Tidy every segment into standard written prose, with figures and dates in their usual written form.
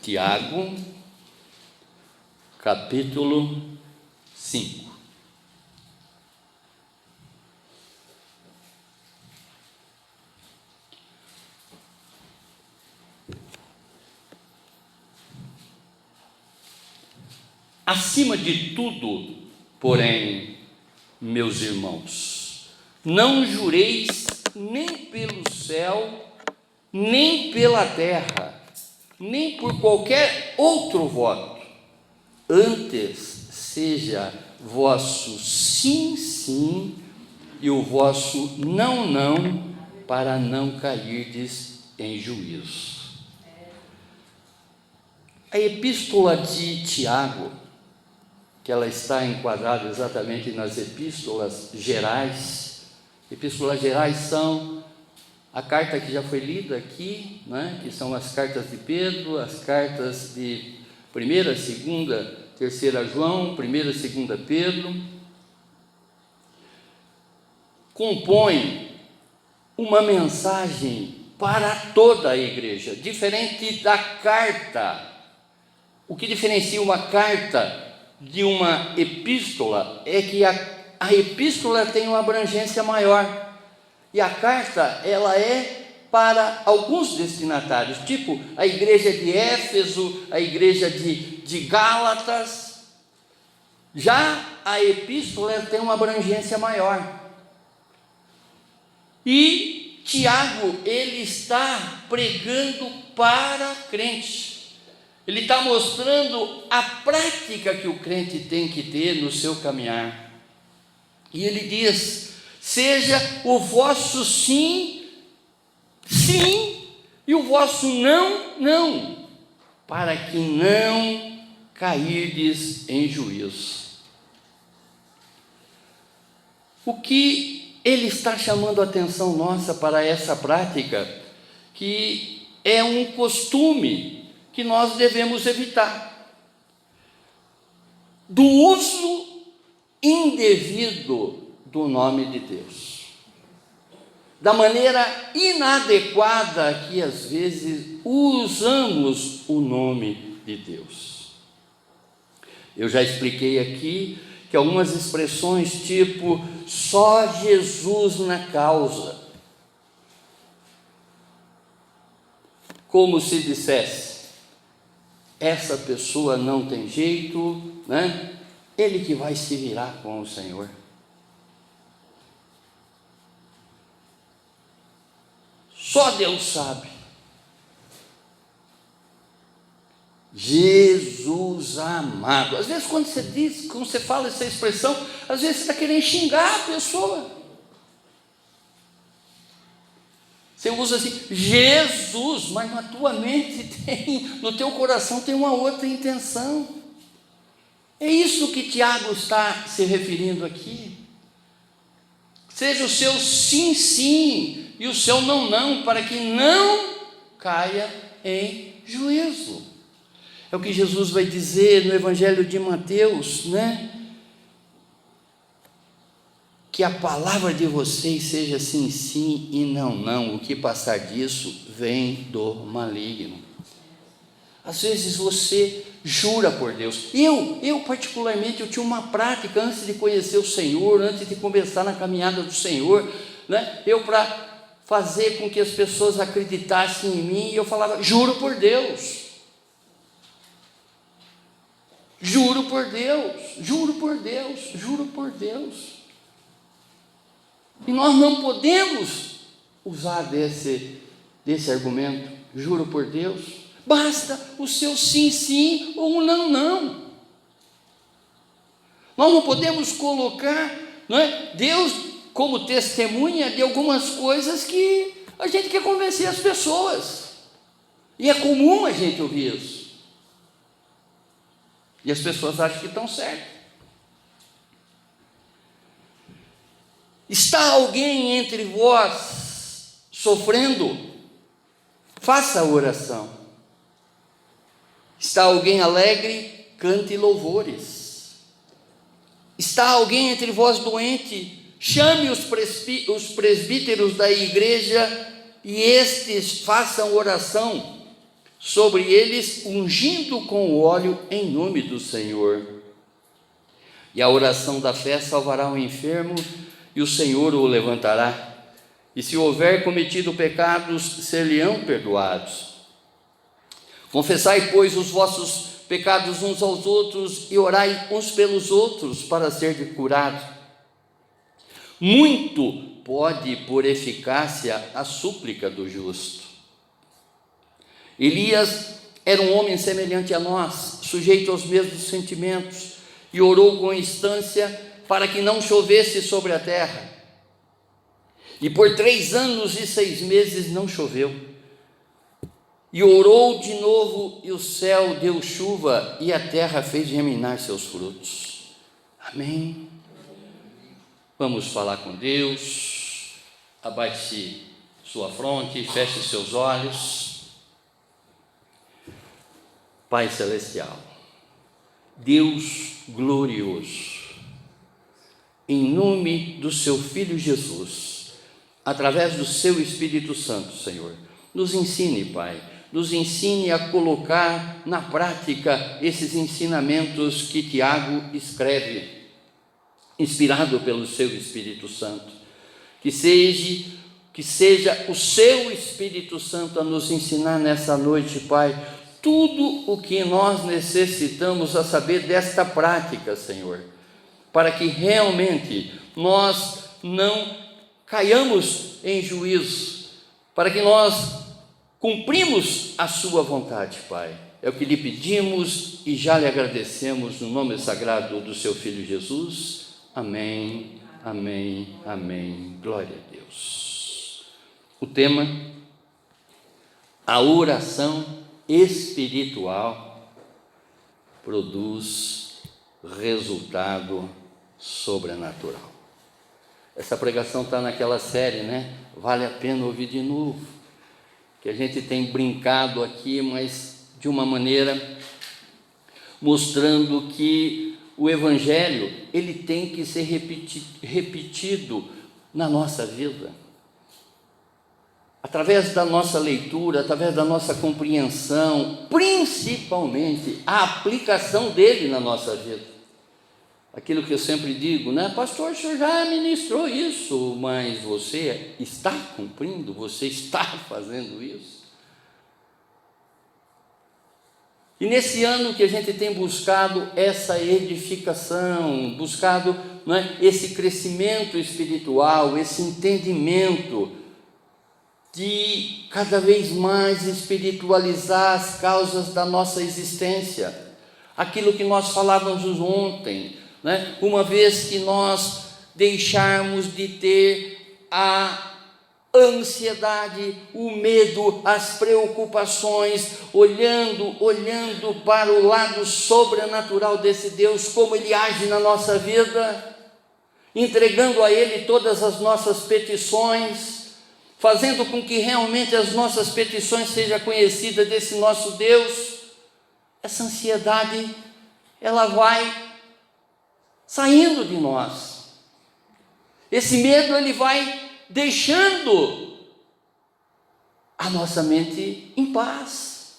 Tiago, capítulo 5. Acima de tudo, porém, meus irmãos, não jureis nem pelo céu, nem pela terra, nem por qualquer outro voto. Antes seja vosso sim, sim, e o vosso não, não, para não cairdes em juízo. A epístola de Tiago, que ela está enquadrada exatamente nas epístolas gerais. Epístolas gerais são a carta que já foi lida aqui, né? Que são as cartas de Pedro, as cartas de 1ª, 2ª, 3ª João, 1ª, 2ª Pedro. Compõe uma mensagem para toda a igreja, diferente da carta. O que diferencia uma carta de uma epístola é que a epístola tem uma abrangência maior, e a carta ela é para alguns destinatários, tipo a igreja de Éfeso, a igreja de Gálatas. Já a epístola tem uma abrangência maior, e Tiago ele está pregando para crentes. Ele está mostrando a prática que o crente tem que ter no seu caminhar. E ele diz: seja o vosso sim, sim, e o vosso não, não, para que não cairdes em juízo. O que ele está chamando a atenção nossa para essa prática, que é um costume que nós devemos evitar, do uso indevido do nome de Deus, da maneira inadequada que às vezes usamos o nome de Deus. Eu já expliquei aqui que algumas expressões tipo só Jesus na causa, como se dissesse: essa pessoa não tem jeito, né? Ele que vai se virar com o Senhor. Só Deus sabe. Jesus amado. Às vezes quando você fala essa expressão, às vezes você está querendo xingar a pessoa. Você usa assim, Jesus, mas na tua mente no teu coração tem uma outra intenção. É isso que Tiago está se referindo aqui. Seja o seu sim, sim, e o seu não, não, para que não caia em juízo. É o que Jesus vai dizer no Evangelho de Mateus, né? Que a palavra de vocês seja sim, sim e não, não. O que passar disso vem do maligno. Às vezes você jura por Deus. Eu particularmente, eu tinha uma prática antes de conhecer o Senhor, antes de começar na caminhada do Senhor, né? Eu, para fazer com que as pessoas acreditassem em mim, eu falava: juro por Deus. Juro por Deus, juro por Deus, juro por Deus. E nós não podemos usar desse argumento, juro por Deus. Basta o seu sim, sim ou um não, não. Nós não podemos colocar, não é, Deus como testemunha de algumas coisas que a gente quer convencer as pessoas. E é comum a gente ouvir isso. E as pessoas acham que estão certas. Está alguém entre vós sofrendo? Faça a oração. Está alguém alegre? Cante louvores. Está alguém entre vós doente? Chame os presbíteros da igreja e estes façam oração sobre eles, ungindo com o óleo em nome do Senhor. E a oração da fé salvará o enfermo, e o Senhor o levantará. E se houver cometido pecados, ser-lhe-ão perdoados. Confessai, pois, os vossos pecados uns aos outros, e orai uns pelos outros, para ser curado. Muito pode por eficácia a súplica do justo. Elias era um homem semelhante a nós, sujeito aos mesmos sentimentos, e orou com instância para que não chovesse sobre a terra. E por 3 anos e 6 meses não choveu. E orou de novo, e o céu deu chuva, e a terra fez germinar seus frutos. Amém? Vamos falar com Deus. Abaixe sua fronte, feche seus olhos. Pai Celestial, Deus glorioso, em nome do seu Filho Jesus, através do seu Espírito Santo, Senhor, nos ensine, Pai, nos ensine a colocar na prática esses ensinamentos que Tiago escreve, inspirado pelo seu Espírito Santo. Que seja o seu Espírito Santo a nos ensinar nessa noite, Pai, tudo o que nós necessitamos a saber desta prática, Senhor, para que realmente nós não caiamos em juízo, para que nós cumprimos a sua vontade, Pai. É o que lhe pedimos e já lhe agradecemos no nome sagrado do seu Filho Jesus. Amém, amém, amém. Glória a Deus. O tema: a oração espiritual produz resultado sobrenatural. Essa pregação está naquela série, né? Vale a pena ouvir de novo, que a gente tem brincado aqui, mas de uma maneira mostrando que o Evangelho, ele tem que ser repetido na nossa vida, através da nossa leitura, através da nossa compreensão, principalmente a aplicação dele na nossa vida. Aquilo que eu sempre digo, né? Pastor, o senhor já ministrou isso, mas você está cumprindo? Você está fazendo isso? E nesse ano que a gente tem buscado essa edificação, buscado, né, esse crescimento espiritual, esse entendimento de cada vez mais espiritualizar as causas da nossa existência, aquilo que nós falávamos ontem, né? Uma vez que nós deixarmos de ter a ansiedade, o medo, as preocupações, olhando para o lado sobrenatural desse Deus, como Ele age na nossa vida, entregando a Ele todas as nossas petições, fazendo com que realmente as nossas petições sejam conhecidas desse nosso Deus. Essa ansiedade, ela vai saindo de nós. Esse medo, ele vai deixando a nossa mente em paz.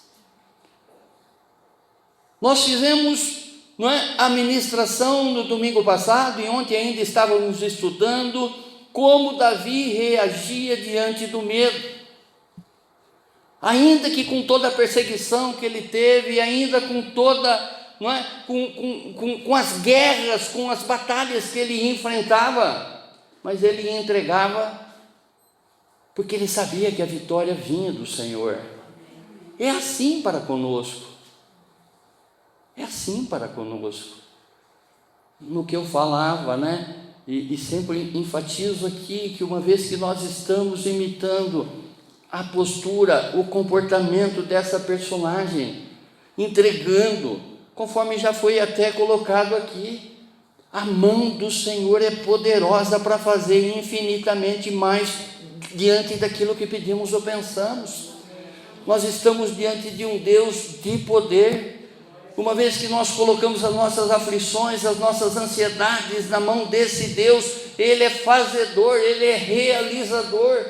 Nós fizemos, não é, a ministração no domingo passado, e ontem ainda estávamos estudando como Davi reagia diante do medo. Ainda que com toda a perseguição que ele teve, ainda com toda, não é, com as guerras, com as batalhas que ele enfrentava, mas ele entregava, porque ele sabia que a vitória vinha do Senhor. É assim para conosco. É assim para conosco. No que eu falava, né? E sempre enfatizo aqui que uma vez que nós estamos imitando a postura, o comportamento dessa personagem, entregando, conforme já foi até colocado aqui, a mão do Senhor é poderosa para fazer infinitamente mais diante daquilo que pedimos ou pensamos. Nós estamos diante de um Deus de poder. Uma vez que nós colocamos as nossas aflições, as nossas ansiedades na mão desse Deus, Ele é fazedor, Ele é realizador.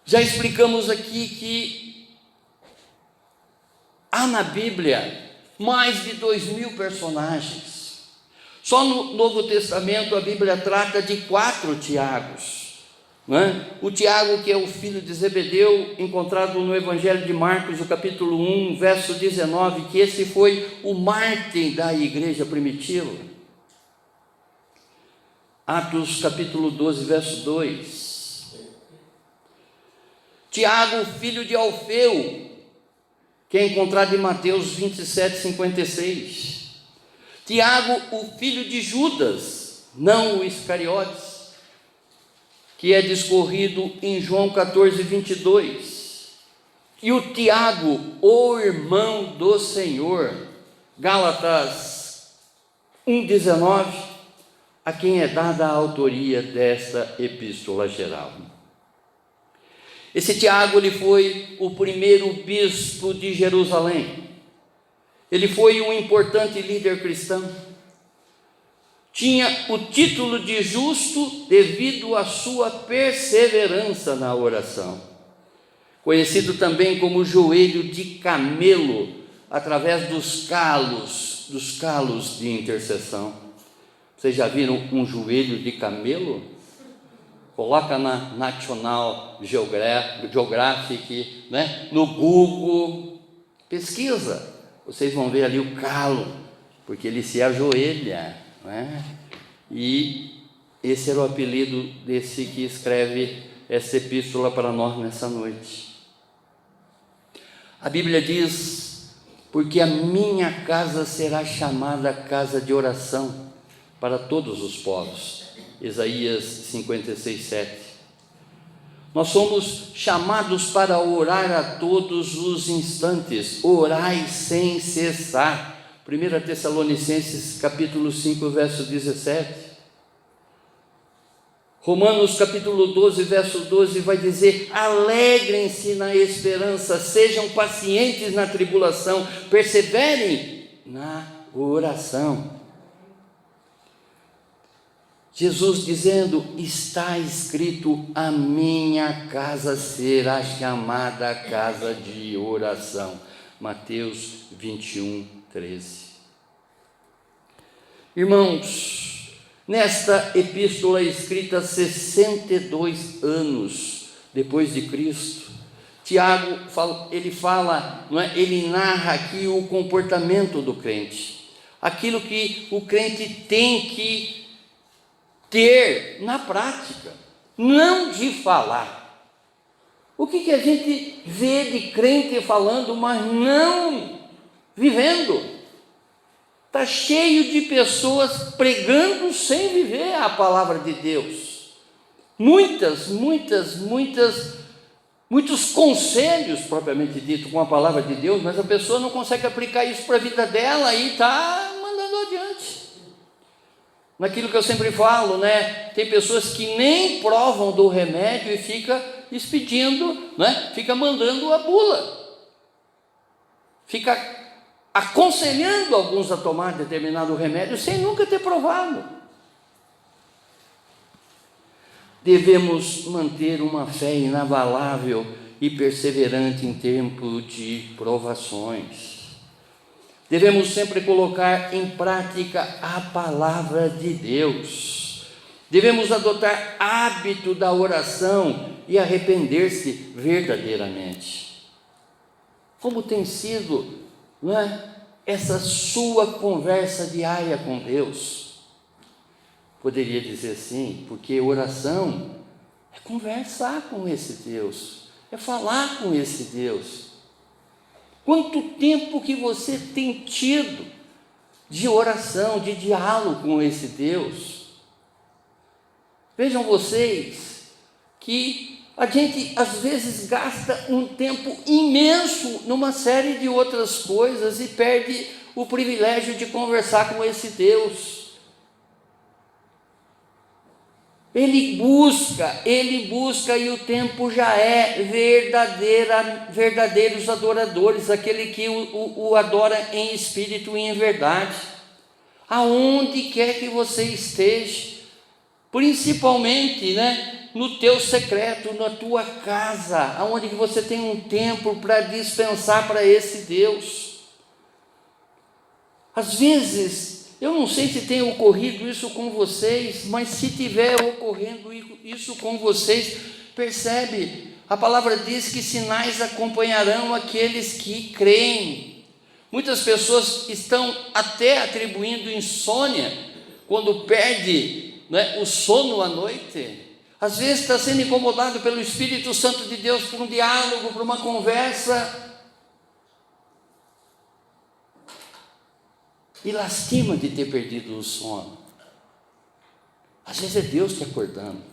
Já explicamos aqui que há na Bíblia mais de 2.000 personagens. Só no Novo Testamento a Bíblia trata de 4 Tiagos, né? O Tiago, que é o filho de Zebedeu, encontrado no Evangelho de Marcos, no capítulo 1, verso 19, que esse foi o mártir da igreja primitiva. Atos capítulo 12, verso 2. Tiago, filho de Alfeu, que é encontrado em Mateus 27, 56. Tiago, o filho de Judas, não o Iscariotes, que é discorrido em João 14, 22. E o Tiago, o irmão do Senhor, Gálatas 1, 19, a quem é dada a autoria desta epístola geral. Esse Tiago, ele foi o primeiro bispo de Jerusalém. Ele foi um importante líder cristão. Tinha o título de justo devido à sua perseverança na oração. Conhecido também como joelho de camelo, através dos calos de intercessão. Vocês já viram um joelho de camelo? Coloca na National Geographic, né? No Google, pesquisa, vocês vão ver ali o calo, porque ele se ajoelha, né? E esse era o apelido desse que escreve essa epístola para nós nessa noite. A Bíblia diz: porque a minha casa será chamada casa de oração para todos os povos. Isaías 56, 7. Nós somos chamados para orar a todos os instantes, orai sem cessar. 1 Tessalonicenses capítulo 5, verso 17. Romanos capítulo 12, verso 12 vai dizer: alegrem-se na esperança, sejam pacientes na tribulação, perseverem na oração. Jesus dizendo: está escrito, a minha casa será chamada casa de oração. Mateus 21, 13. Irmãos, nesta epístola escrita 62 anos depois de Cristo, Tiago, ele fala, não é? Ele narra aqui o comportamento do crente, aquilo que o crente tem que ter na prática, não de falar. O que a gente vê de crente falando, mas não vivendo? Está cheio de pessoas pregando sem viver a palavra de Deus. Muitos conselhos, propriamente dito, com a palavra de Deus, mas a pessoa não consegue aplicar isso para a vida dela e está mandando adiante. Naquilo que eu sempre falo, né? Tem pessoas que nem provam do remédio e fica expedindo, né? Fica mandando a bula, fica aconselhando alguns a tomar determinado remédio sem nunca ter provado. Devemos manter uma fé inabalável e perseverante em tempo de provações. Devemos sempre colocar em prática a palavra de Deus. Devemos adotar hábito da oração e arrepender-se verdadeiramente. Como tem sido, não é, essa sua conversa diária com Deus? Poderia dizer assim, porque oração é conversar com esse Deus, é falar com esse Deus. Quanto tempo que você tem tido de oração, de diálogo com esse Deus? Vejam vocês que a gente às vezes gasta um tempo imenso numa série de outras coisas e perde o privilégio de conversar com esse Deus. Ele busca e o tempo já é verdadeiros adoradores, aquele que o adora em espírito e em verdade. Aonde quer que você esteja, principalmente, né, no teu secreto, na tua casa, aonde que você tem um tempo para dispensar para esse Deus. Às vezes, eu não sei se tem ocorrido isso com vocês, mas se tiver ocorrendo isso com vocês, percebe, a palavra diz que sinais acompanharão aqueles que creem. Muitas pessoas estão até atribuindo insônia, quando perde, né, o sono à noite. Às vezes está sendo incomodado pelo Espírito Santo de Deus por um diálogo, por uma conversa, e lastima de ter perdido o sono. Às vezes é Deus te acordando.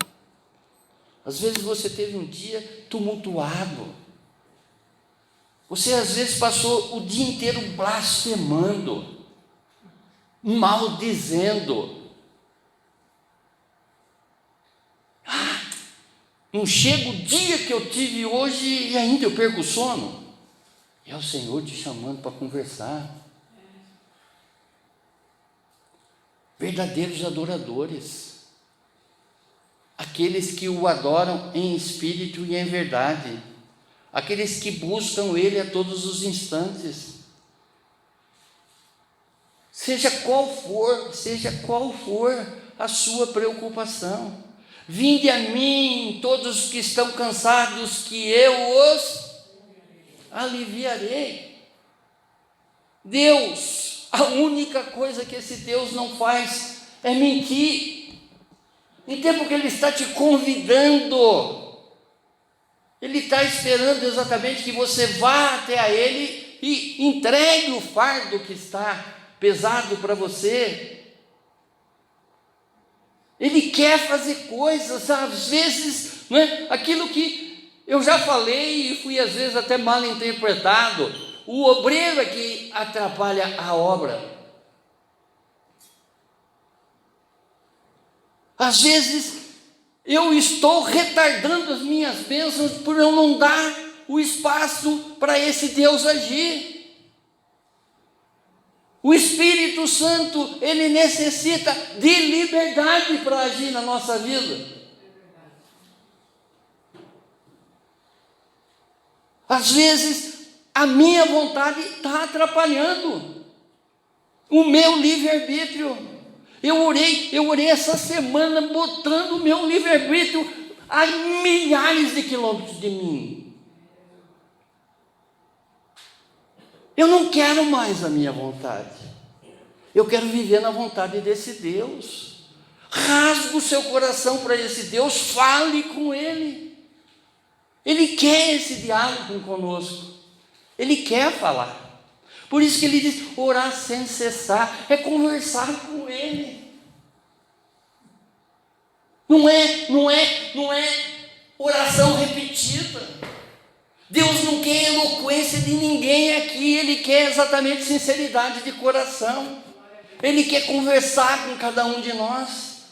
Às vezes você teve um dia tumultuado. Você às vezes passou o dia inteiro blasfemando, maldizendo. Não chega o dia que eu tive hoje e ainda eu perco o sono. É o Senhor te chamando para conversar. Verdadeiros adoradores, aqueles que o adoram em espírito e em verdade, aqueles que buscam Ele a todos os instantes, seja qual for a sua preocupação. Vinde a mim todos os que estão cansados, que eu os aliviarei. Deus, a única coisa que esse Deus não faz é mentir. Em tempo que Ele está te convidando, Ele está esperando exatamente que você vá até a Ele e entregue o fardo que está pesado para você. Ele quer fazer coisas, às vezes, né, aquilo que eu já falei e fui às vezes até mal interpretado. O obreiro é que atrapalha a obra. Às vezes eu estou retardando as minhas bênçãos por eu não dar o espaço para esse Deus agir. O Espírito Santo, ele necessita de liberdade para agir na nossa vida. Às vezes a minha vontade está atrapalhando o meu livre-arbítrio. Eu orei essa semana botando o meu livre-arbítrio a milhares de quilômetros de mim. Eu não quero mais a minha vontade. Eu quero viver na vontade desse Deus. Rasgue o seu coração para esse Deus, fale com Ele. Ele quer esse diálogo conosco. Ele quer falar. Por isso que Ele diz, orar sem cessar, é conversar com Ele. Não é oração repetida. Deus não quer eloquência de ninguém aqui, Ele quer exatamente sinceridade de coração. Ele quer conversar com cada um de nós.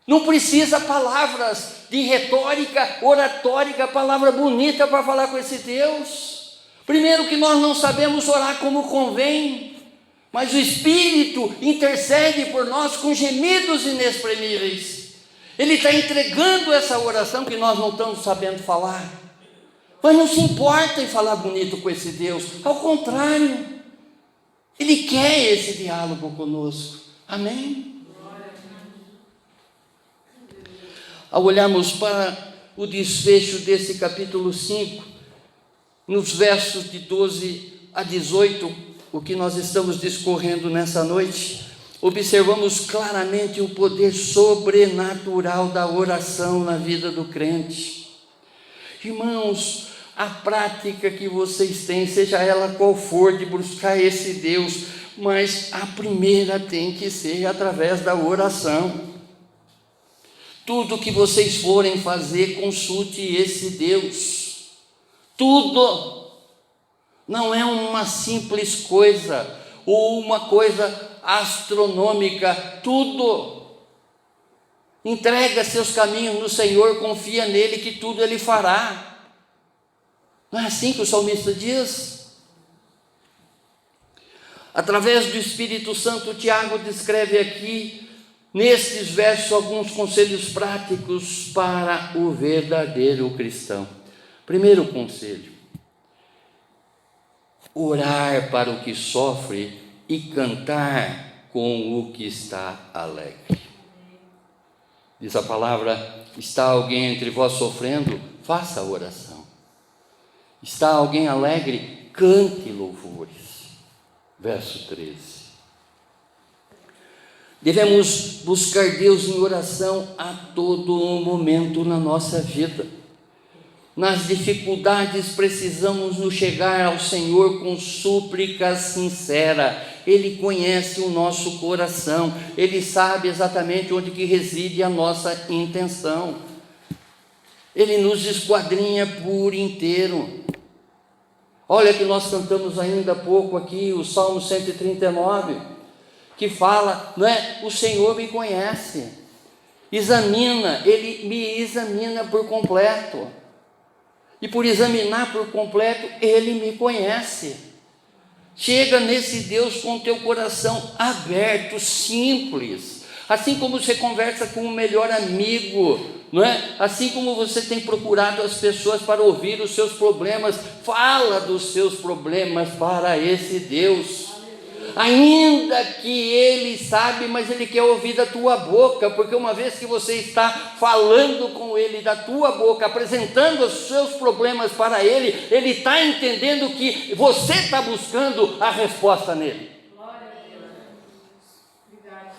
Não precisa palavras de retórica, oratórica, palavra bonita para falar com esse Deus. Primeiro que nós não sabemos orar como convém, mas o Espírito intercede por nós com gemidos inexprimíveis. Ele está entregando essa oração que nós não estamos sabendo falar, mas não se importa em falar bonito com esse Deus, ao contrário, Ele quer esse diálogo conosco. Amém? Ao olharmos para o desfecho desse capítulo 5, nos versos de 12 a 18, o que nós estamos discorrendo nessa noite, observamos claramente o poder sobrenatural da oração na vida do crente. Irmãos, a prática que vocês têm, seja ela qual for, de buscar esse Deus, mas a primeira tem que ser através da oração. Tudo que vocês forem fazer, consulte esse Deus. Tudo. Não é uma simples coisa, ou uma coisa astronômica. Tudo. Entrega seus caminhos no Senhor, confia nele que tudo Ele fará. Não é assim que o salmista diz? Através do Espírito Santo, Tiago descreve aqui nestes versos alguns conselhos práticos para o verdadeiro cristão. Primeiro conselho: orar para o que sofre e cantar com o que está alegre. Diz a palavra: está alguém entre vós sofrendo? Faça a oração. Está alguém alegre? Cante louvores. Verso 13. Devemos buscar Deus em oração a todo momento na nossa vida. Nas dificuldades precisamos nos chegar ao Senhor com súplica sincera. Ele conhece o nosso coração, Ele sabe exatamente onde que reside a nossa intenção. Ele nos esquadrinha por inteiro. Olha que nós cantamos ainda há pouco aqui o Salmo 139, que fala, não é? O Senhor me conhece, examina, Ele me examina por completo. E por examinar por completo, Ele me conhece. Chega nesse Deus com o teu coração aberto, simples, assim como você conversa com o melhor amigo, não é? Assim como você tem procurado as pessoas para ouvir os seus problemas, fala dos seus problemas para esse Deus. Ainda que Ele sabe, mas Ele quer ouvir da tua boca, porque uma vez que você está falando com Ele da tua boca, apresentando os seus problemas para Ele, Ele está entendendo que você está buscando a resposta nele. Glória a Deus. Obrigado.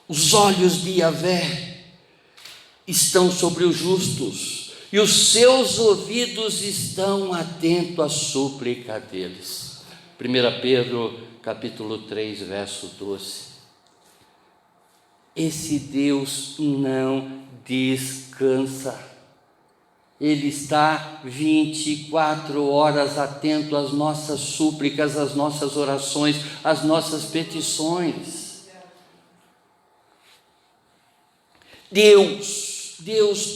Os olhos de Yahvé estão sobre os justos, e os seus ouvidos estão atentos à súplica deles. 1 Pedro capítulo 3, verso 12. Esse Deus não descansa. Ele está 24 horas atento às nossas súplicas, às nossas orações, às nossas petições. Deus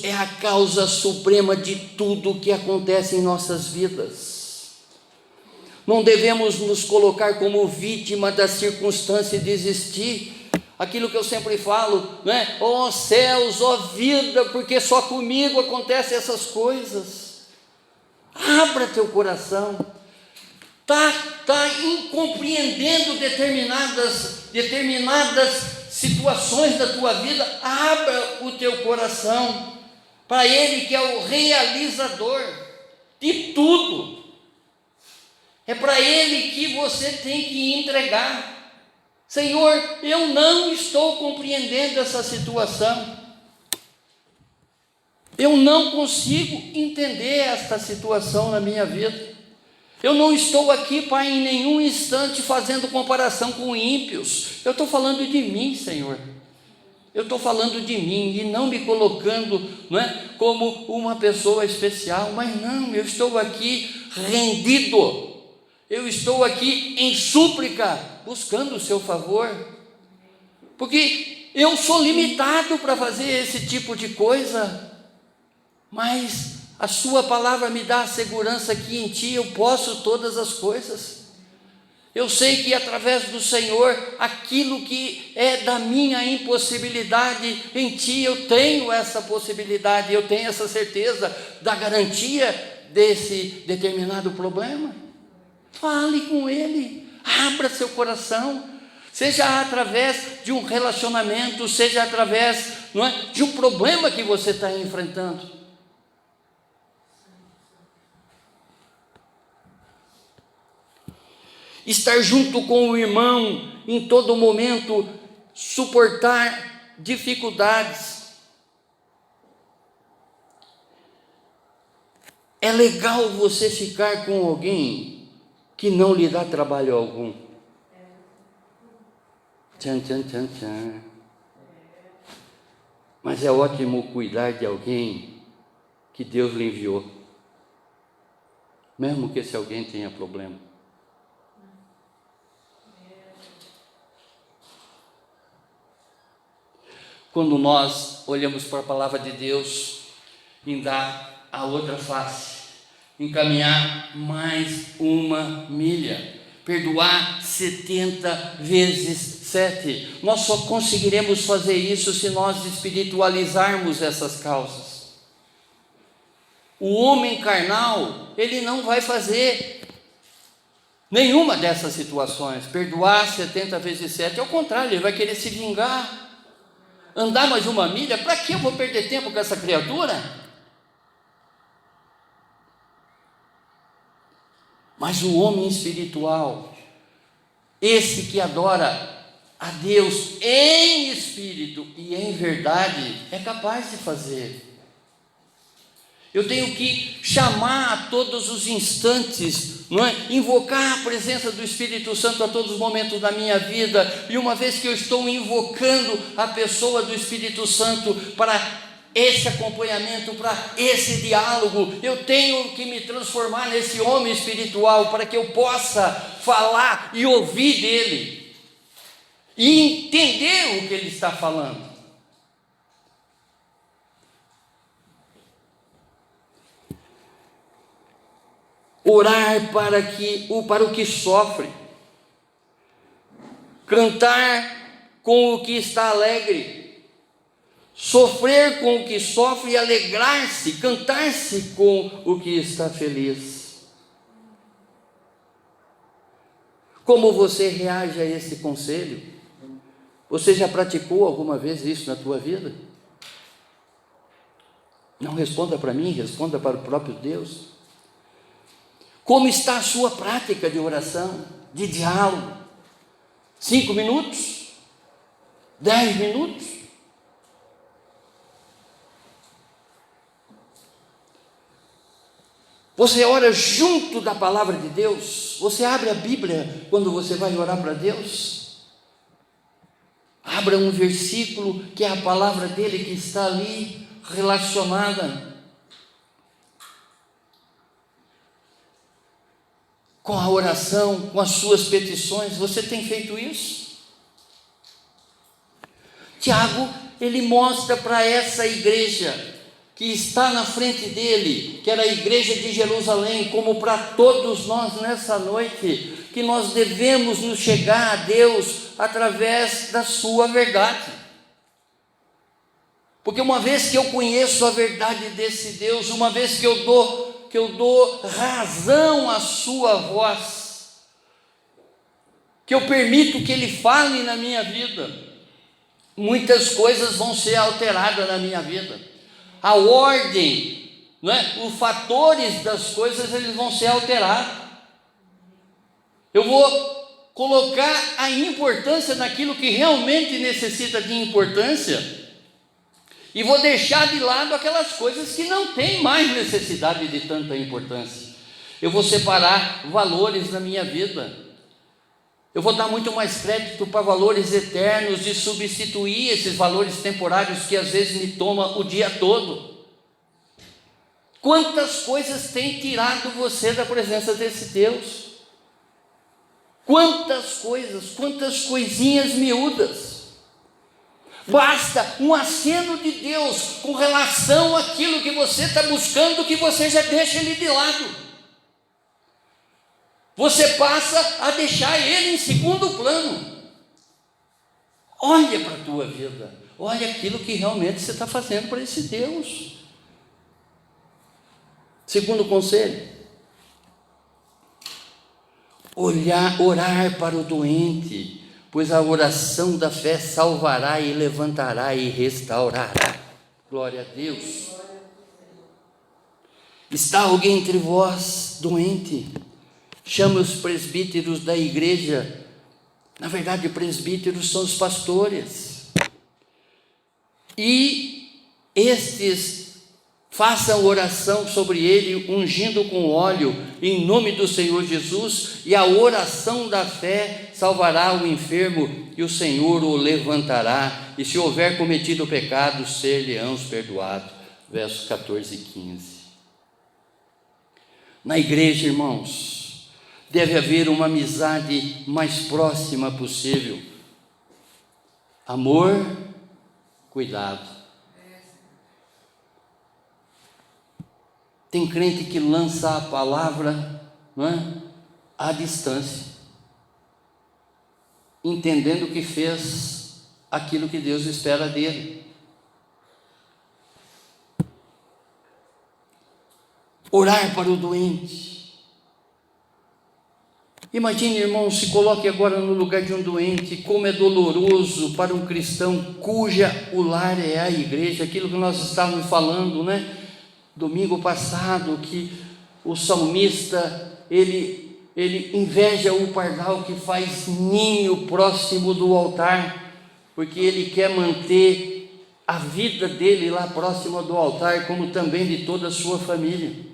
é a causa suprema de tudo o que acontece em nossas vidas. Não devemos nos colocar como vítima da circunstância e desistir. Aquilo que eu sempre falo, não é? Ó céus, ó vida, porque só comigo acontecem essas coisas. Abra teu coração. Está incompreendendo determinadas situações da tua vida, abra o teu coração para Ele, que é o realizador de tudo. É para Ele que você tem que entregar. Senhor, eu não estou compreendendo essa situação, eu não consigo entender esta situação na minha vida. Eu não estou aqui, Pai, em nenhum instante fazendo comparação com ímpios. Eu estou falando de mim, Senhor. Eu estou falando de mim e não me colocando, não é, como uma pessoa especial. Mas não, eu estou aqui rendido. Eu estou aqui em súplica, buscando o seu favor. Porque eu sou limitado para fazer esse tipo de coisa. Mas a sua palavra me dá a segurança que em Ti eu posso todas as coisas. Eu sei que através do Senhor, aquilo que é da minha impossibilidade, em Ti eu tenho essa possibilidade, eu tenho essa certeza da garantia desse determinado problema. Fale com Ele, abra seu coração, seja através de um relacionamento, seja através, não é, de um problema que você está enfrentando. Estar junto com o irmão em todo momento, suportar dificuldades. É legal você ficar com alguém que não lhe dá trabalho algum. Tchan, tchan, tchan, tchan. Mas é ótimo cuidar de alguém que Deus lhe enviou, mesmo que esse alguém tenha problema. Quando nós olhamos para a palavra de Deus, em dar a outra face, em caminhar mais uma milha, perdoar 70 vezes 7. Nós só conseguiremos fazer isso se nós espiritualizarmos essas causas. O homem carnal, ele não vai fazer nenhuma dessas situações, perdoar 70 vezes 7, ao contrário, ele vai querer se vingar. Andar mais uma milha, para que eu vou perder tempo com essa criatura? Mas o homem espiritual, esse que adora a Deus em espírito e em verdade, é capaz de fazer. Eu tenho que chamar a todos os instantes, não é? Invocar a presença do Espírito Santo a todos os momentos da minha vida, e uma vez que eu estou invocando a pessoa do Espírito Santo para esse acompanhamento, para esse diálogo, eu tenho que me transformar nesse homem espiritual, para que eu possa falar e ouvir dele, e entender o que ele está falando. Orar para o que sofre, cantar com o que está alegre, sofrer com o que sofre e alegrar-se, cantar-se com o que está feliz. Como você reage a esse conselho? Você já praticou alguma vez isso na tua vida? Não responda para mim, responda para o próprio Deus. Como está a sua prática de oração, de diálogo? 5 minutos? 10 minutos? Você ora junto da palavra de Deus? Você abre a Bíblia quando você vai orar para Deus? Abra um versículo que é a palavra dele que está ali relacionada com a oração, com as suas petições. Você tem feito isso? Tiago, ele mostra para essa igreja que está na frente dele, que era a igreja de Jerusalém, como para todos nós nessa noite, que nós devemos nos chegar a Deus através da sua verdade. Porque uma vez que eu conheço a verdade desse Deus, uma vez que eu dou razão à sua voz, que eu permito que ele fale na minha vida, muitas coisas vão ser alteradas na minha vida. A ordem, não é? Os fatores das coisas, eles vão ser alterados. Eu vou colocar a importância naquilo que realmente necessita de importância, e vou deixar de lado aquelas coisas que não têm mais necessidade de tanta importância. Eu vou separar valores na minha vida. Eu vou dar muito mais crédito para valores eternos e substituir esses valores temporários que às vezes me tomam o dia todo. Quantas coisas têm tirado você da presença desse Deus? Quantas coisas, quantas coisinhas miúdas. Basta um aceno de Deus com relação àquilo que você está buscando, que você já deixa ele de lado. Você passa a deixar ele em segundo plano. Olha para a tua vida, olha aquilo que realmente você está fazendo para esse Deus. Segundo conselho, orar para o doente, pois a oração da fé salvará e levantará e restaurará. Glória a Deus. Está alguém entre vós doente? Chame os presbíteros da igreja. Na verdade, presbíteros são os pastores. E estes façam oração sobre ele, ungindo com óleo, em nome do Senhor Jesus, e a oração da fé salvará o enfermo, e o Senhor o levantará, e se houver cometido pecado, ser-lhe-ãos perdoado. Versos 14 e 15. Na igreja, irmãos, deve haver uma amizade mais próxima possível. Amor, cuidado. Tem crente que lança a palavra, não é? À distância. entendendo que fez aquilo que Deus espera dele. Orar para o doente. Imagine, irmão, se coloque agora no lugar de um doente, como é doloroso para um cristão cuja o lar é a igreja, aquilo que nós estávamos falando, né? Domingo passado, que o salmista, ele inveja o pardal que faz ninho próximo do altar, porque ele quer manter a vida dele lá próxima do altar, como também de toda a sua família.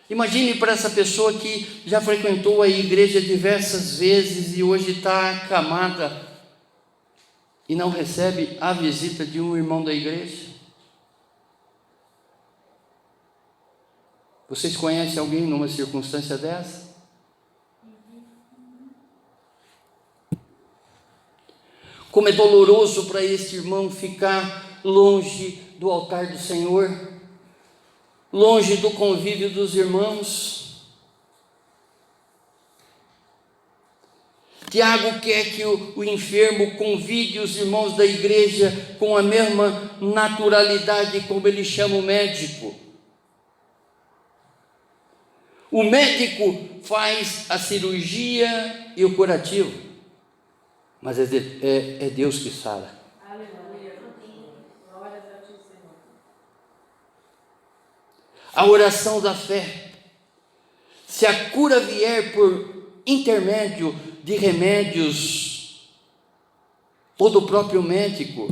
Imagine para essa pessoa que já frequentou a igreja diversas vezes e hoje está acamada e não recebe a visita de um irmão da igreja. Vocês conhecem alguém numa circunstância dessa? Como é doloroso para este irmão ficar longe do altar do Senhor, longe do convívio dos irmãos. Tiago quer que o enfermo convide os irmãos da igreja com a mesma naturalidade como ele chama o médico. O médico faz a cirurgia e o curativo, mas é Deus que sara. A oração da fé. Se a cura vier por intermédio de remédios ou do próprio médico,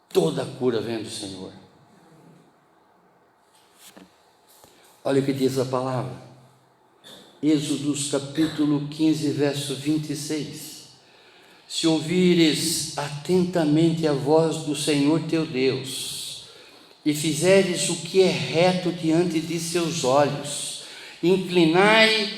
toda a cura vem do Senhor. Olha o que diz a palavra. Êxodos capítulo 15, verso 26. Se ouvires atentamente a voz do Senhor teu Deus, e fizeres o que é reto diante de seus olhos, inclinares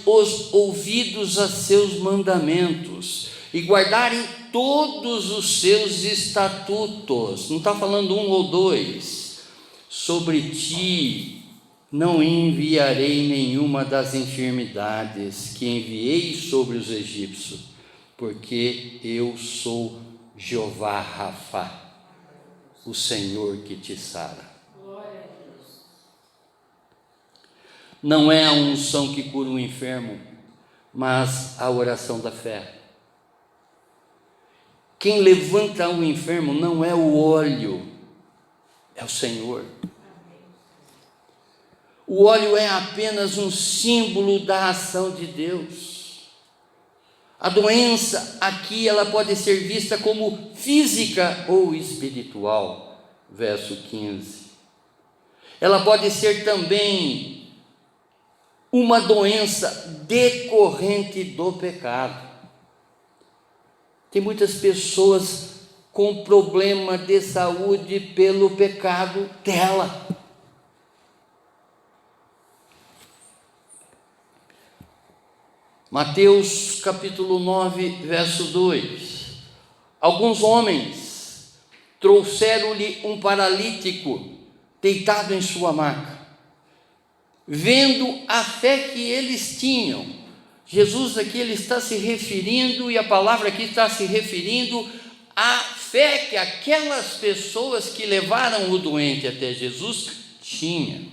os ouvidos a seus mandamentos, e guardarem todos os seus estatutos, não está falando um ou dois, sobre ti não enviarei nenhuma das enfermidades que enviei sobre os egípcios, porque eu sou Jeová Rafa, o Senhor que te sara. Não é a unção que cura o enfermo, mas a oração da fé. Quem levanta o enfermo não é o óleo, é o Senhor. O óleo é apenas um símbolo da ação de Deus. A doença aqui ela pode ser vista como física ou espiritual, verso 15. Ela pode ser também uma doença decorrente do pecado. Tem muitas pessoas com problema de saúde pelo pecado dela. Mateus capítulo 9, verso 2. Alguns homens trouxeram-lhe um paralítico deitado em sua maca. Vendo a fé que eles tinham, Jesus aqui ele está se referindo, e a palavra aqui está se referindo à fé que aquelas pessoas que levaram o doente até Jesus tinham.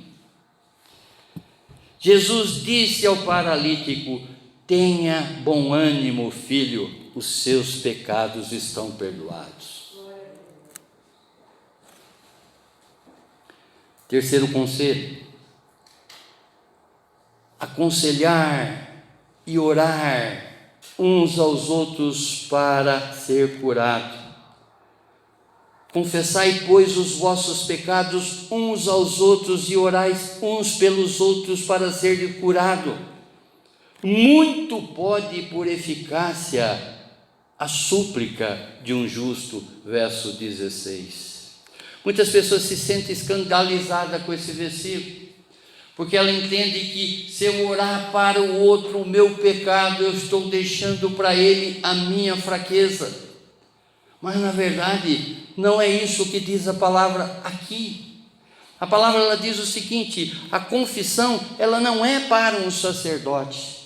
Jesus disse ao paralítico: tenha bom ânimo, filho, os seus pecados estão perdoados. Terceiro conselho: aconselhar e orar uns aos outros para ser curado. Confessai, pois, os vossos pecados uns aos outros e orais uns pelos outros para ser curado. Muito pode por eficácia a súplica de um justo, verso 16. Muitas pessoas se sentem escandalizadas com esse versículo, porque ela entende que se eu orar para o outro o meu pecado, eu estou deixando para ele a minha fraqueza. Mas na verdade, não é isso que diz a palavra aqui. A palavra ela diz o seguinte: a confissão ela não é para um sacerdote,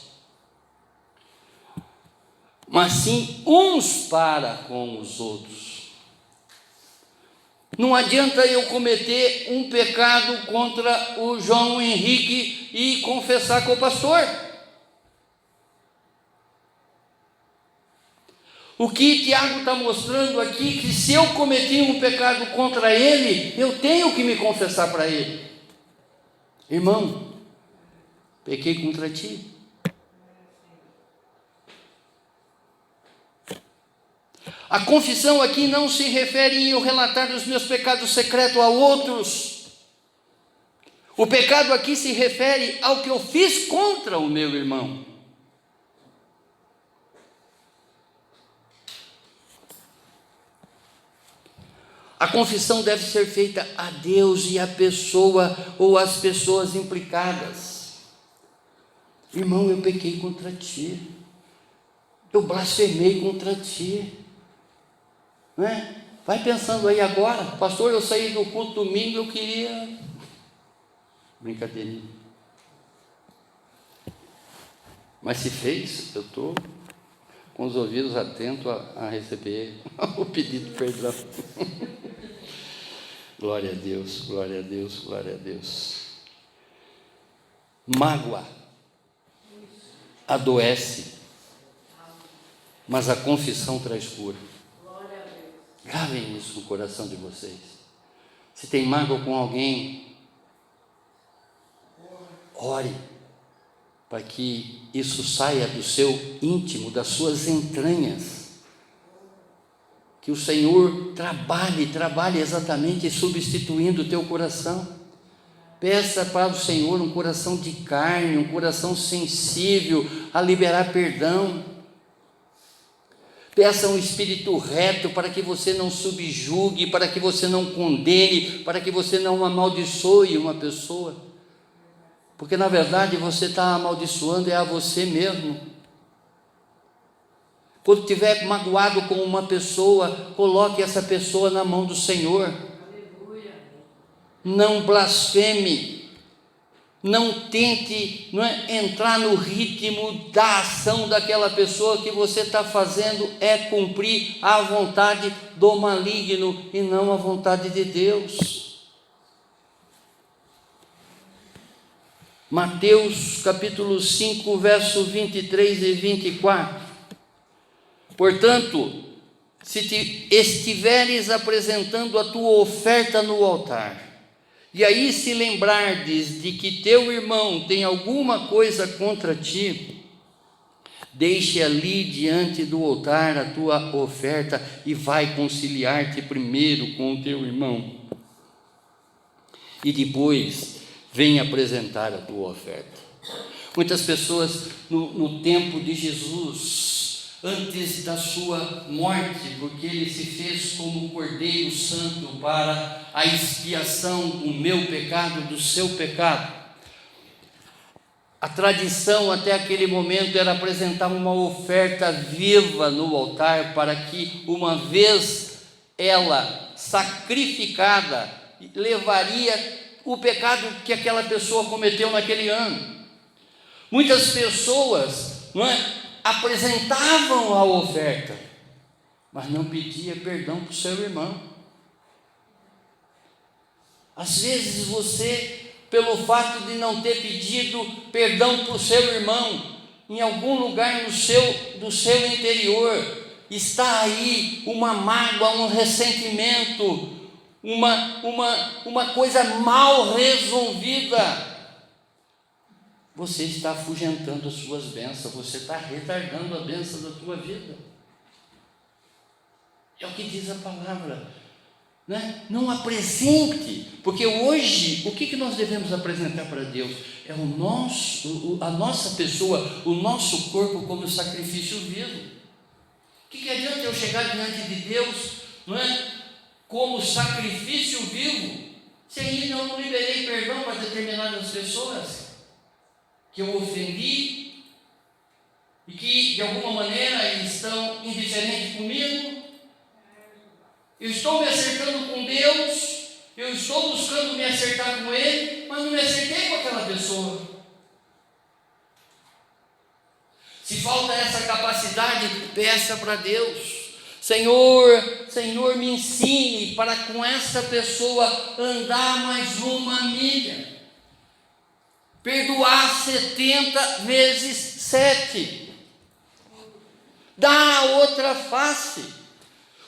mas sim uns para com os outros. Não adianta eu cometer um pecado contra o João Henrique e confessar com o pastor. O que Tiago está mostrando aqui, que se eu cometi um pecado contra ele, eu tenho que me confessar para ele. Irmão, pequei contra ti. A confissão aqui não se refere em eu relatar os meus pecados secretos a outros. O pecado aqui se refere ao que eu fiz contra o meu irmão. A confissão deve ser feita a Deus e a pessoa ou as pessoas implicadas. Irmão, eu pequei contra ti. Eu blasfemei contra ti. Não é? Vai pensando aí agora, pastor, eu saí do culto domingo, eu queria... Brincadeirinha. Mas se fez, eu estou com os ouvidos atentos a receber o pedido de perdão. Glória a Deus, glória a Deus, glória a Deus. Mágoa adoece, mas a confissão traz cura. Gravem isso no coração de vocês. Se tem mágoa com alguém, ore para que isso saia do seu íntimo, das suas entranhas. Que o Senhor trabalhe exatamente substituindo o teu coração. Peça para o Senhor um coração de carne, um coração sensível a liberar perdão. Peça um espírito reto para que você não subjugue, para que você não condene, para que você não amaldiçoe uma pessoa. Porque na verdade você está amaldiçoando a você mesmo. Quando estiver magoado com uma pessoa, coloque essa pessoa na mão do Senhor. Não blasfeme. Não tente entrar no ritmo da ação daquela pessoa. Que você está fazendo é cumprir a vontade do maligno e não a vontade de Deus. Mateus capítulo 5, verso 23 e 24. Portanto, se estiveres apresentando a tua oferta no altar, e aí se lembrardes de que teu irmão tem alguma coisa contra ti, deixe ali diante do altar a tua oferta e vai conciliar-te primeiro com o teu irmão, e depois vem apresentar a tua oferta. Muitas pessoas no tempo de Jesus, antes da sua morte, porque ele se fez como Cordeiro Santo para a expiação do meu pecado, do seu pecado. A tradição até aquele momento era apresentar uma oferta viva no altar, para que uma vez ela sacrificada, levaria o pecado que aquela pessoa cometeu naquele ano. Muitas pessoas, apresentavam a oferta, mas não pedia perdão para o seu irmão. Às vezes você, pelo fato de não ter pedido perdão para o seu irmão, em algum lugar do seu interior, está aí uma mágoa, um ressentimento, uma coisa mal resolvida. Você está afugentando as suas bênçãos, você está retardando a bênção da tua vida. É o que diz a palavra, Não apresente, porque hoje, o que nós devemos apresentar para Deus? É a nossa pessoa, o nosso corpo como sacrifício vivo. O que adianta eu chegar diante de Deus, como sacrifício vivo, se ainda eu não liberei perdão para determinadas pessoas que eu ofendi e que de alguma maneira estão indiferentes comigo? Eu estou me acertando com Deus, Eu estou buscando me acertar com ele, mas não me acertei com aquela pessoa. Se falta essa capacidade, peça para Deus. Senhor, me ensine para com essa pessoa andar mais uma milha. Perdoar 70 vezes 7. Dá a outra face.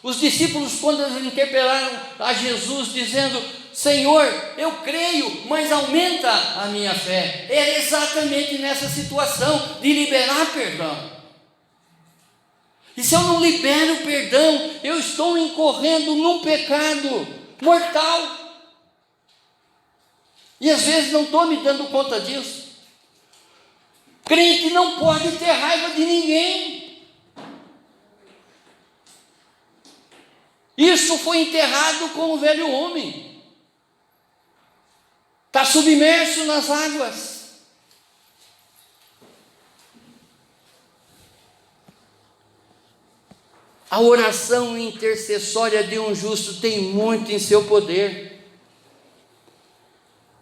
Os discípulos, quando eles interpelaram a Jesus, dizendo: Senhor, eu creio, mas aumenta a minha fé. Era exatamente nessa situação de liberar perdão. E se eu não libero perdão, eu estou incorrendo num pecado mortal. E às vezes não estou me dando conta disso. Crente não pode ter raiva de ninguém. Isso foi enterrado com o velho homem. Está submerso nas águas. A oração intercessória de um justo tem muito em seu poder.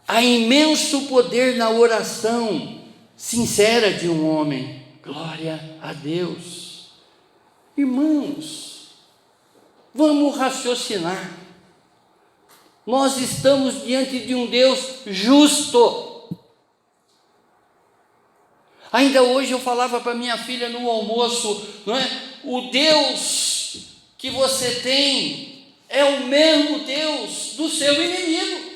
Há imenso poder na oração sincera de um homem. Glória a Deus. Irmãos, vamos raciocinar. Nós estamos diante de um Deus justo. Ainda hoje eu falava para minha filha no almoço, não é? O Deus que você tem é o mesmo Deus do seu inimigo.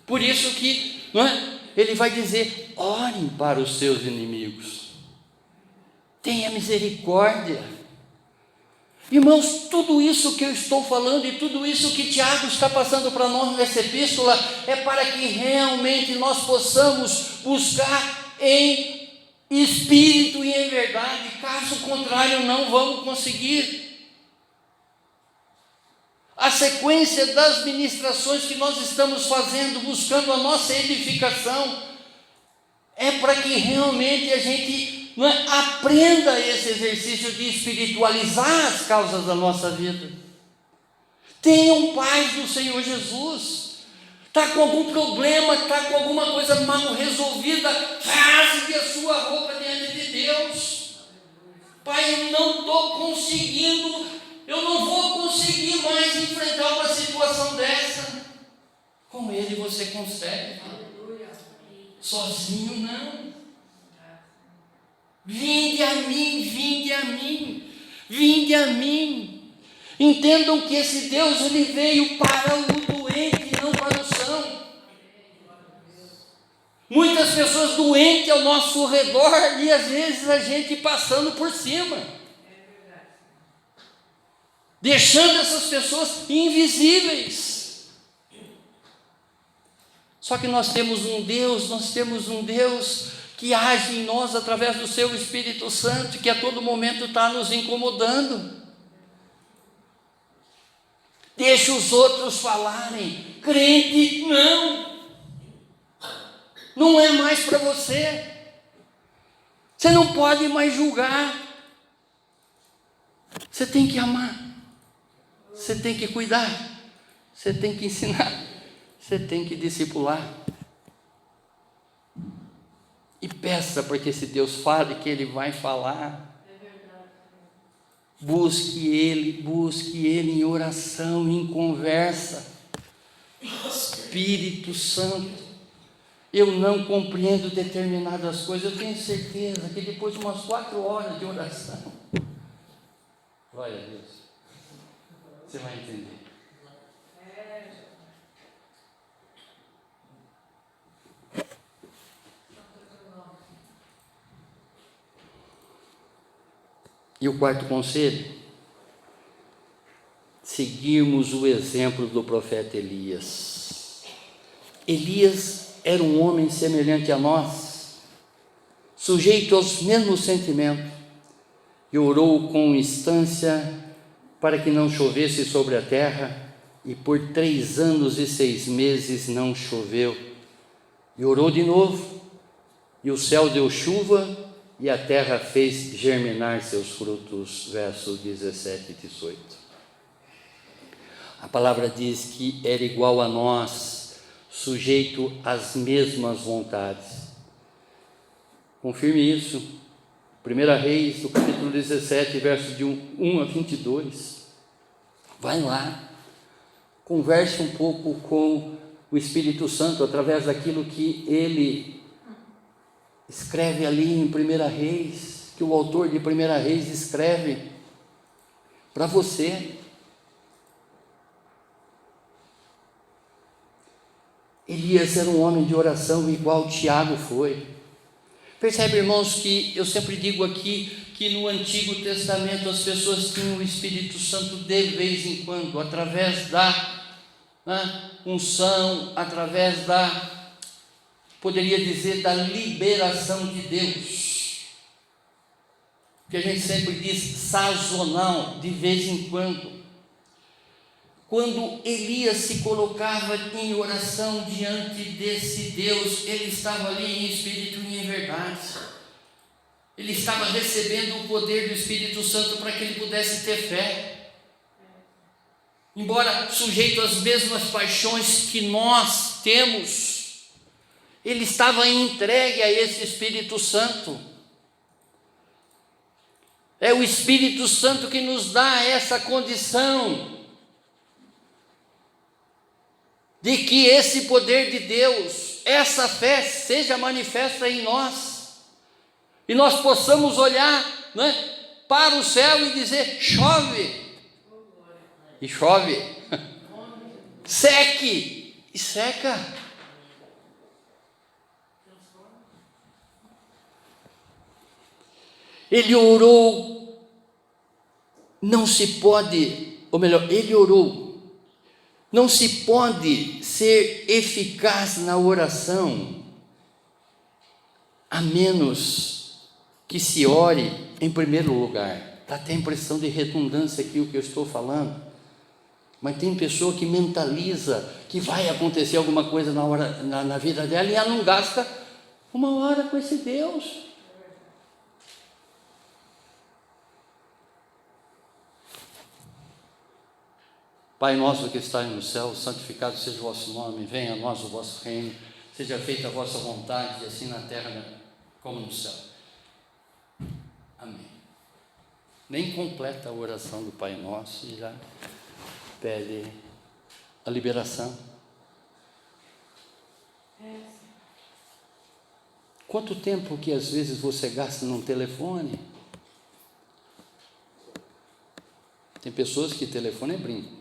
Por isso que, não é? Ele vai dizer: orem para os seus inimigos, tenha misericórdia. Irmãos, tudo isso que eu estou falando e tudo isso que Tiago está passando para nós nessa epístola é para que realmente nós possamos buscar em espírito e em verdade. Caso contrário, não vamos conseguir. A sequência das ministrações que nós estamos fazendo, buscando a nossa edificação, é para que realmente a gente aprenda esse exercício de espiritualizar as causas da nossa vida. Tenham paz do Senhor Jesus. Está com algum problema, está com alguma coisa mal resolvida, rasgue a sua roupa diante de Deus. Pai, eu não estou conseguindo, eu não vou conseguir mais enfrentar uma situação dessa. Com Ele você consegue. Sozinho não. Vinde a mim, vinde a mim, vinde a mim. Entendam que esse Deus, ele veio para o doente, não para o são. Muitas pessoas doentes ao nosso redor e às vezes a gente passando por cima, deixando essas pessoas invisíveis. Só que nós temos um Deus que age em nós através do seu Espírito Santo, que a todo momento está nos incomodando. Deixa os outros falarem. Crente, não é mais para você. Você não pode mais julgar. Você tem que amar. Você tem que cuidar. Você tem que ensinar. Você tem que discipular. E peça para que esse Deus fale, que Ele vai falar. Busque Ele em oração, em conversa. Espírito Santo, eu não compreendo determinadas coisas, eu tenho certeza que depois de umas 4 horas de oração, glória a Deus, você vai entender. E o quarto conselho, seguirmos o exemplo do profeta Elias. Elias era um homem semelhante a nós, sujeito aos mesmos sentimentos, e orou com instância para que não chovesse sobre a terra, e por 3 anos e 6 meses não choveu. E orou de novo, e o céu deu chuva, e a terra fez germinar seus frutos, versos 17 e 18. A palavra diz que era igual a nós, sujeito às mesmas vontades. Confirme isso. 1 Reis, no capítulo 17, versos de 1 a 22. Vai lá, converse um pouco com o Espírito Santo, através daquilo que ele escreve ali em 1 Reis, que o autor de 1 Reis escreve para você. Elias era um homem de oração igual Tiago foi. Percebe, irmãos, que eu sempre digo aqui que no Antigo Testamento as pessoas tinham o Espírito Santo de vez em quando, através da unção, através da, poderia dizer, da liberação de Deus, que a gente sempre diz sazonal, de vez em quando. Quando Elias se colocava em oração diante desse Deus, ele estava ali em espírito e em verdade. Ele estava recebendo o poder do Espírito Santo para que ele pudesse ter fé. Embora sujeito às mesmas paixões que nós temos, ele estava entregue a esse Espírito Santo. É o Espírito Santo que nos dá essa condição de que esse poder de Deus, essa fé seja manifesta em nós, e nós possamos olhar, para o céu e dizer: chove, e chove, seque, e seca. Ele orou, não se pode, ou melhor, ele orou. Não se pode ser eficaz na oração a menos que se ore em primeiro lugar. Dá até a impressão de redundância aqui o que eu estou falando, mas tem pessoa que mentaliza que vai acontecer alguma coisa na vida dela e ela não gasta uma hora com esse Deus. Pai nosso que estais no céu, santificado seja o vosso nome, venha a nós o vosso reino, seja feita a vossa vontade, assim na terra como no céu. Amém. Nem completa a oração do Pai Nosso e já pede a liberação. Quanto tempo que às vezes você gasta num telefone? Tem pessoas que telefone é brinco.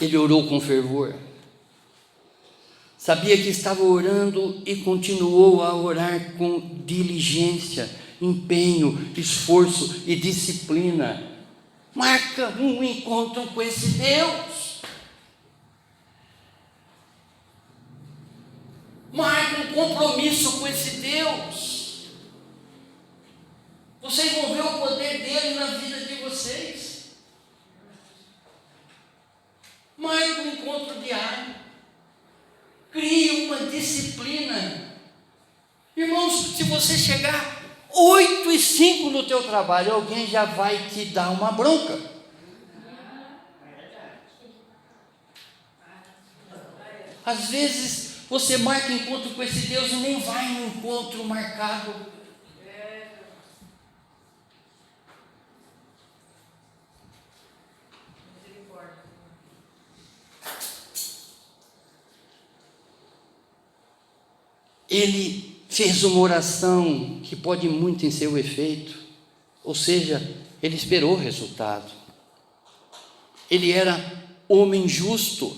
Ele orou com fervor, sabia que estava orando e continuou a orar com diligência, empenho, esforço e disciplina. Marca um encontro com esse Deus, marca um compromisso com esse Deus. Vocês vão ver o poder dele na vida de vocês. Marque um encontro diário, crie uma disciplina. Irmãos, se você chegar 8:05 no teu trabalho, alguém já vai te dar uma bronca. Às vezes você marca encontro com esse Deus e nem vai no encontro marcado. Ele fez uma oração que pode muito em seu efeito, ou seja, ele esperou o resultado. Ele era homem justo,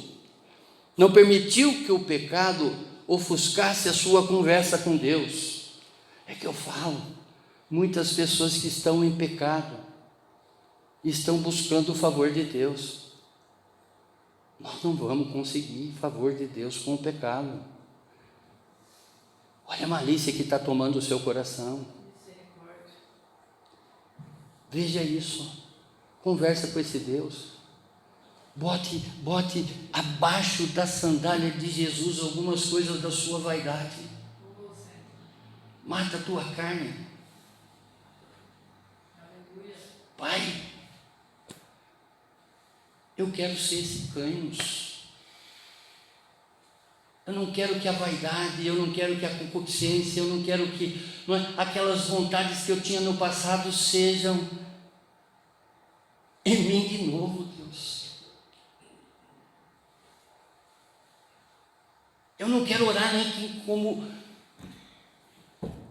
não permitiu que o pecado ofuscasse a sua conversa com Deus. É que eu falo, muitas pessoas que estão em pecado estão buscando o favor de Deus. Nós não vamos conseguir favor de Deus com o pecado. Olha a malícia que está tomando o seu coração. Veja isso. Conversa com esse Deus. Bote abaixo da sandália de Jesus algumas coisas da sua vaidade. Mata a tua carne. Pai, eu quero ser esse Cainus. Eu não quero que a vaidade, eu não quero que a concupiscência, eu não quero que aquelas vontades que eu tinha no passado sejam em mim de novo, Deus. Eu não quero orar nem como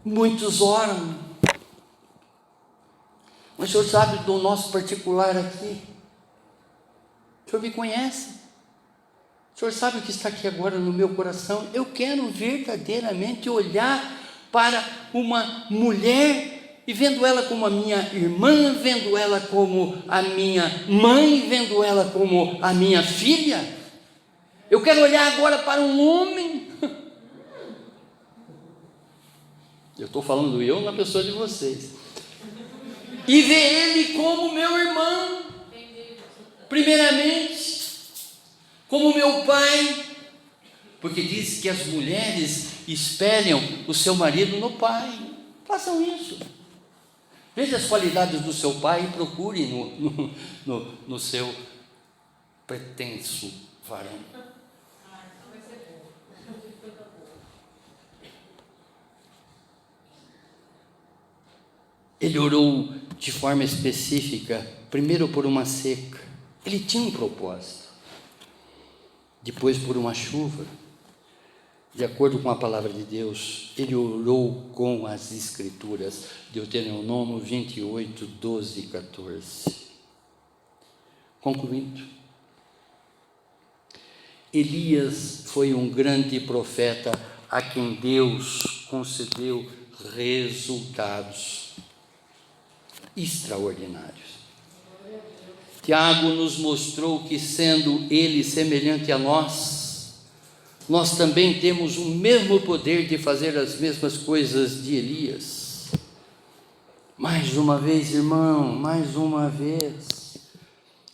muitos oram. Mas o Senhor sabe do nosso particular aqui. O Senhor me conhece. O Senhor sabe o que está aqui agora no meu coração. Eu quero verdadeiramente olhar para uma mulher e vendo ela como a minha irmã, vendo ela como a minha mãe, vendo ela como a minha filha. Eu quero olhar agora para um homem. Eu estou falando eu na pessoa de vocês. E ver ele como meu irmão. Primeiramente, como meu pai. Porque diz que as mulheres espelham o seu marido no pai. Façam isso. Veja as qualidades do seu pai e procure no seu pretenso varão. Ele orou de forma específica, primeiro por uma seca. Ele tinha um propósito. Depois por uma chuva. De acordo com a palavra de Deus, ele orou com as Escrituras. Deuteronômio 28, 12 e 14. Concluindo. Elias foi um grande profeta a quem Deus concedeu resultados extraordinários. Tiago nos mostrou que, sendo ele semelhante a nós também temos o mesmo poder de fazer as mesmas coisas de Elias. Mais uma vez, irmão, mais uma vez,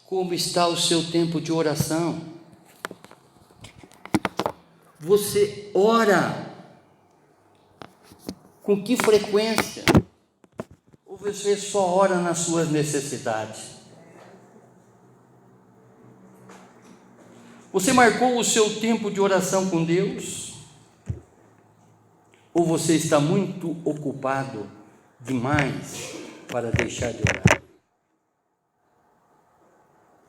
como está o seu tempo de oração? Você ora com que frequência? Ou você só ora nas suas necessidades? Você marcou o seu tempo de oração com Deus? Ou você está muito ocupado demais para deixar de orar?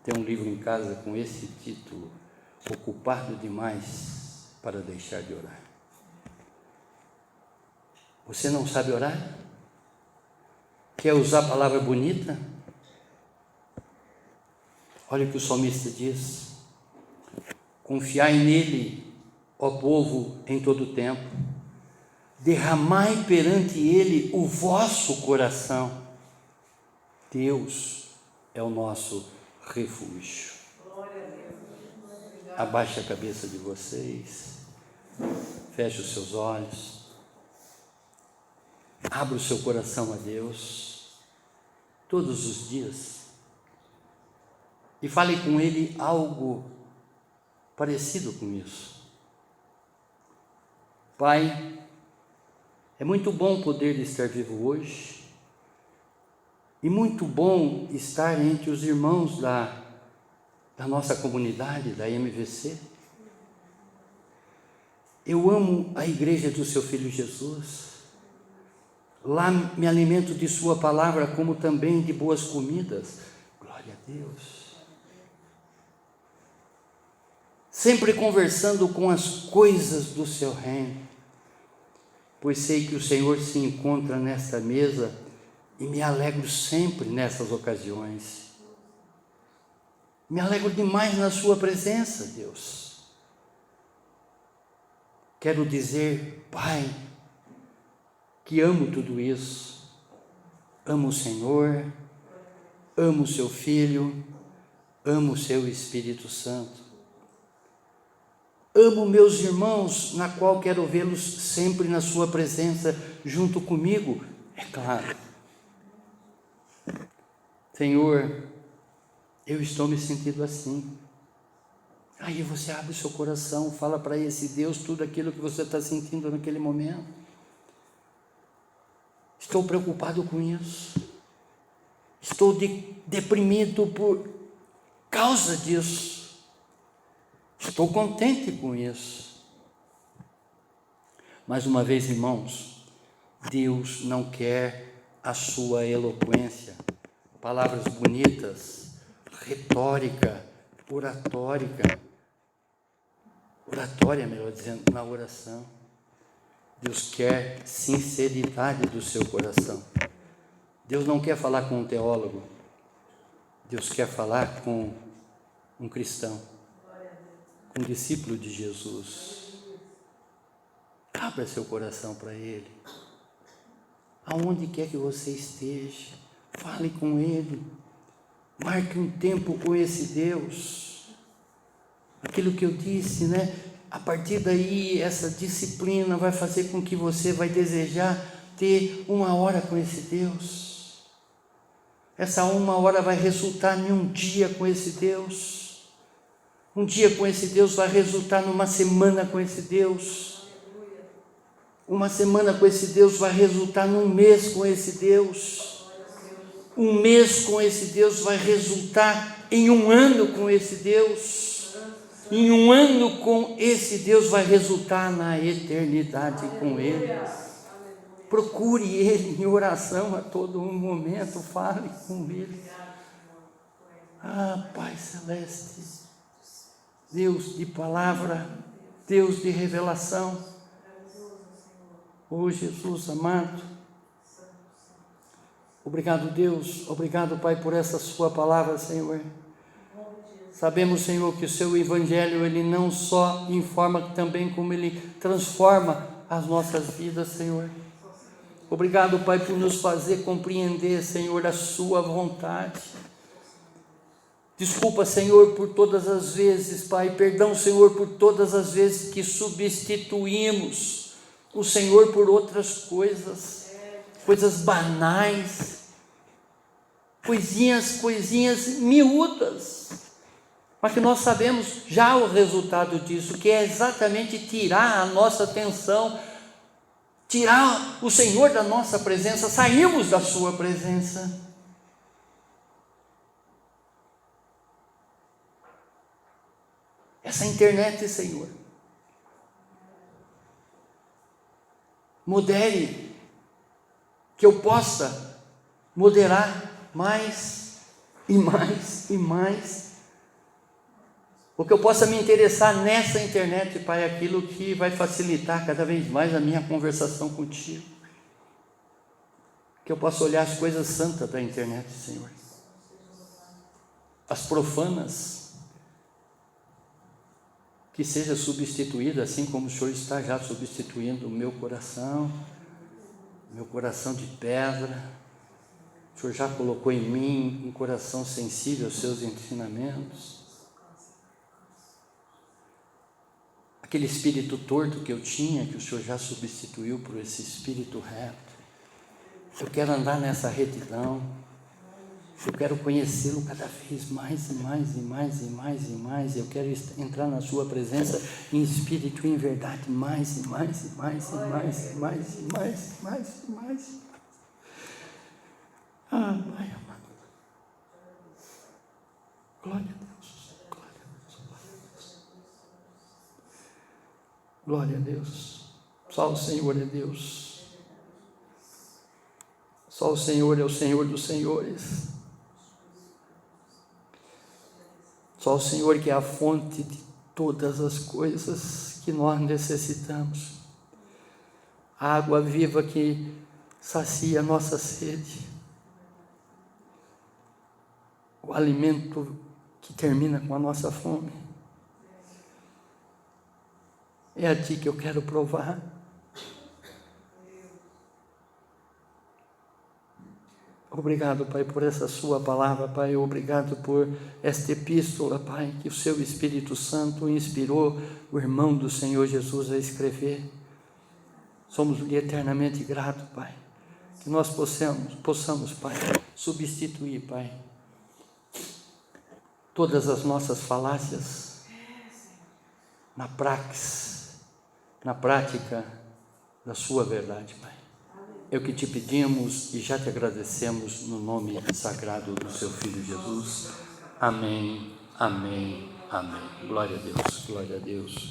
Tem um livro em casa com esse título: Ocupado demais para deixar de orar. Você não sabe orar? Quer usar a palavra bonita? Olha o que o salmista diz: confiai nele, ó povo, em todo o tempo, derramai perante ele o vosso coração. Deus é o nosso refúgio. Abaixe a cabeça de vocês, feche os seus olhos, abra o seu coração a Deus todos os dias e fale com ele algo parecido com isso. Pai, é muito bom poder estar vivo hoje e muito bom estar entre os irmãos da nossa comunidade, da MVC. Eu amo a igreja do seu Filho Jesus. Lá me alimento de sua palavra, como também de boas comidas. Glória a Deus. Sempre conversando com as coisas do seu reino, pois sei que o Senhor se encontra nesta mesa e me alegro sempre nessas ocasiões. Me alegro demais na sua presença, Deus. Quero dizer, Pai, que amo tudo isso. Amo o Senhor, amo o seu Filho, amo o seu Espírito Santo. Amo meus irmãos, na qual quero vê-los sempre na sua presença, junto comigo, é claro. Senhor, eu estou me sentindo assim. Aí você abre o seu coração, fala para esse Deus tudo aquilo que você está sentindo naquele momento. Estou preocupado com isso. Estou deprimido por causa disso. Estou contente com isso. Mais uma vez, irmãos, Deus não quer a sua eloquência, palavras bonitas, retórica, oratória, melhor dizendo, na oração. Deus quer sinceridade do seu coração. Deus não quer falar com um teólogo. Deus quer falar com um cristão, com um discípulo de Jesus. Abra seu coração para Ele. Aonde quer que você esteja, fale com Ele. Marque um tempo com esse Deus. Aquilo que eu disse, né? A partir daí, essa disciplina vai fazer com que você vai desejar ter 1 hora com esse Deus. Essa 1 hora vai resultar em um dia com esse Deus. Um dia com esse Deus vai resultar numa semana com esse Deus. Uma semana com esse Deus vai resultar num mês com esse Deus. Um mês com esse Deus vai resultar em 1 ano com esse Deus. Em 1 ano com esse Deus vai resultar na eternidade com Ele. Procure Ele em oração a todo momento, fale com Ele. Ah, Pai Celeste, Deus de palavra, Deus de revelação. Oh Jesus amado, obrigado Deus, obrigado Pai por essa sua palavra, Senhor. Sabemos, Senhor, que o seu Evangelho, ele não só informa, também como ele transforma as nossas vidas, Senhor. Obrigado, Pai, por nos fazer compreender, Senhor, a sua vontade. Desculpa, Senhor, por todas as vezes, Pai, perdão, Senhor, por todas as vezes que substituímos o Senhor por outras coisas banais, coisinhas miúdas. Mas que nós sabemos já o resultado disso, que é exatamente tirar a nossa atenção, tirar o Senhor da nossa presença, sairmos da sua presença. Essa internet, Senhor, modere, que eu possa moderar mais e mais e mais. Porque eu possa me interessar nessa internet, Pai, aquilo que vai facilitar cada vez mais a minha conversação contigo. Que eu possa olhar as coisas santas da internet, Senhor. As profanas, que seja substituída, assim como o Senhor está já substituindo o meu coração de pedra. O Senhor já colocou em mim um coração sensível aos seus ensinamentos. Aquele espírito torto que eu tinha, que o Senhor já substituiu por esse espírito reto. Eu quero andar nessa retidão. Eu quero conhecê-lo cada vez mais e mais e mais e mais e mais. Eu quero entrar na sua presença em espírito e em verdade mais e mais e mais e mais e mais e mais e mais e mais. Ah, Pai amado. Glória a Deus. Glória a Deus. Só o Senhor é Deus. Só o Senhor é o Senhor dos senhores. Só o Senhor que é a fonte de todas as coisas que nós necessitamos. A água viva que sacia a nossa sede. O alimento que termina com a nossa fome. É a Ti que eu quero provar. Obrigado, Pai, por essa sua palavra, Pai. Obrigado por esta epístola, Pai, que o seu Espírito Santo inspirou o irmão do Senhor Jesus a escrever. Somos-lhe eternamente gratos, Pai. Que nós possamos, Pai, substituir, Pai, todas as nossas falácias na prática da sua verdade, Pai. É o que te pedimos e já te agradecemos no nome sagrado do seu Filho Jesus. Amém, amém, amém. Glória a Deus, glória a Deus.